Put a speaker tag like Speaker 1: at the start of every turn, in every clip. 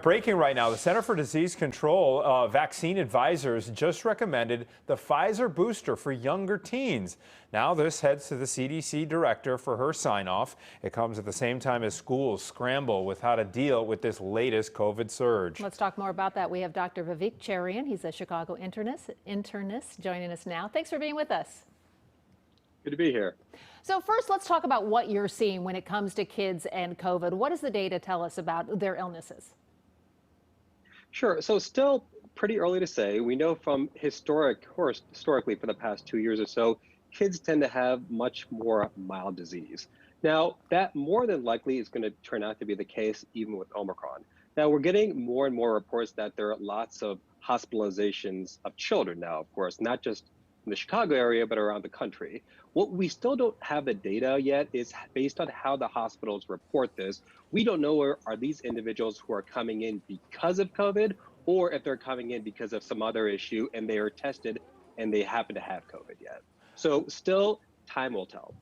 Speaker 1: Breaking right now, the Center for Disease Control vaccine advisors just recommended the Pfizer booster for younger teens. Now this heads to the CDC director for her sign-off. It comes at the same time as schools scramble with how to deal with this latest COVID surge.
Speaker 2: Let's talk more about that. We have Dr. Vivek Cherian. He's a Chicago internist joining us now. Thanks for being with us.
Speaker 3: Good to be here.
Speaker 2: So first, let's talk about what you're seeing when it comes to kids and COVID. What does the data tell us about their illnesses?
Speaker 3: Sure. So still pretty early to say. We know from historically for the past 2 years or so, kids tend to have much more mild disease. Now, that more than likely is going to turn out to be the case even with Omicron. Now, we're getting more and more reports that there are lots of hospitalizations of children now, of course, not just in the Chicago area, but around the country. What we still don't have the data yet is based on how the hospitals report this. We don't know are these individuals who are coming in because of COVID or if they're coming in because of some other issue and they are tested and they happen to have COVID yet. So still, time will tell.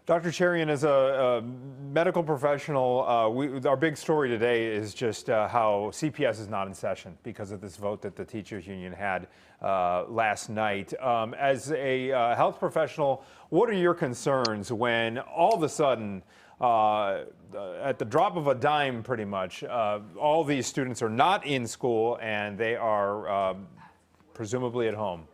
Speaker 1: Dr. Cherian, as a medical professional, our big story today is just how CPS is not in session because of this vote that the teachers union had last night. As a health professional, what are your concerns when all of a sudden, at the drop of a dime pretty much, all these students are not in school and they are presumably at home?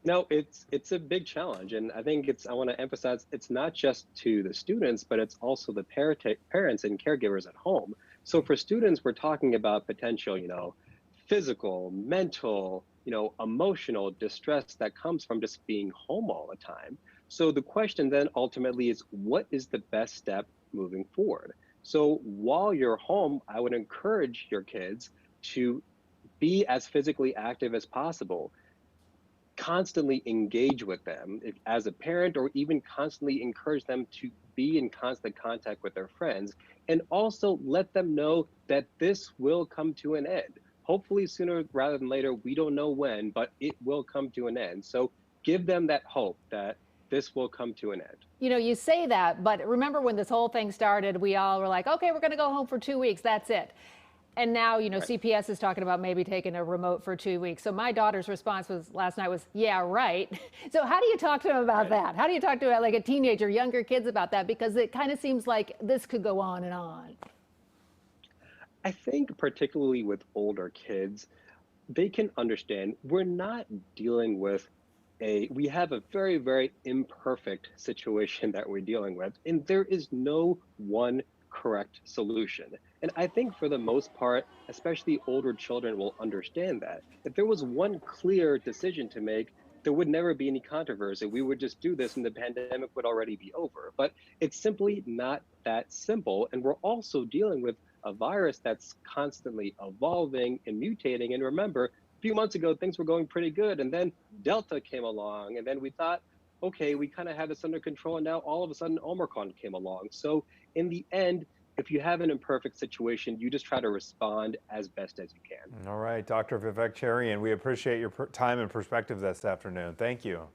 Speaker 3: No, it's a big challenge, and I think I want to emphasize it's not just to the students, but it's also the parents and caregivers at home. So for students, we're talking about potential, physical, mental, emotional distress that comes from just being home all the time. So the question then ultimately is, what is the best step moving forward? So while you're home, I would encourage your kids to be as physically active as possible. Constantly engage with them as a parent, or even constantly encourage them to be in constant contact with their friends, and also let them know that this will come to an end. Hopefully sooner rather than later. We don't know when, but it will come to an end. So give them that hope that this will come to an end.
Speaker 2: You say that, but remember when this whole thing started, we all were like, okay, we're going to go home for 2 weeks. That's it. And now,
Speaker 3: Right.
Speaker 2: CPS is talking about maybe taking a remote for 2 weeks. So my daughter's response last night was, yeah, right. So how do you talk to them about that? How do you talk to like a teenager, younger kids about that? Because it kind of seems like this could go on and on.
Speaker 3: I think particularly with older kids, they can understand we're not dealing with we have a very, very imperfect situation that we're dealing with, and there is no one correct solution. And I think for the most part, especially older children will understand that. If there was one clear decision to make, there would never be any controversy. We would just do this and the pandemic would already be over. But it's simply not that simple. And we're also dealing with a virus that's constantly evolving and mutating. And remember, a few months ago, things were going pretty good. And then Delta came along. And then we thought, okay, we kind of had this under control. And now all of a sudden, Omicron came along. So in the end, if you have an imperfect situation, you just try to respond as best as you can.
Speaker 1: All right, Dr. Vivek Cherian, we appreciate your time and perspective this afternoon. Thank you.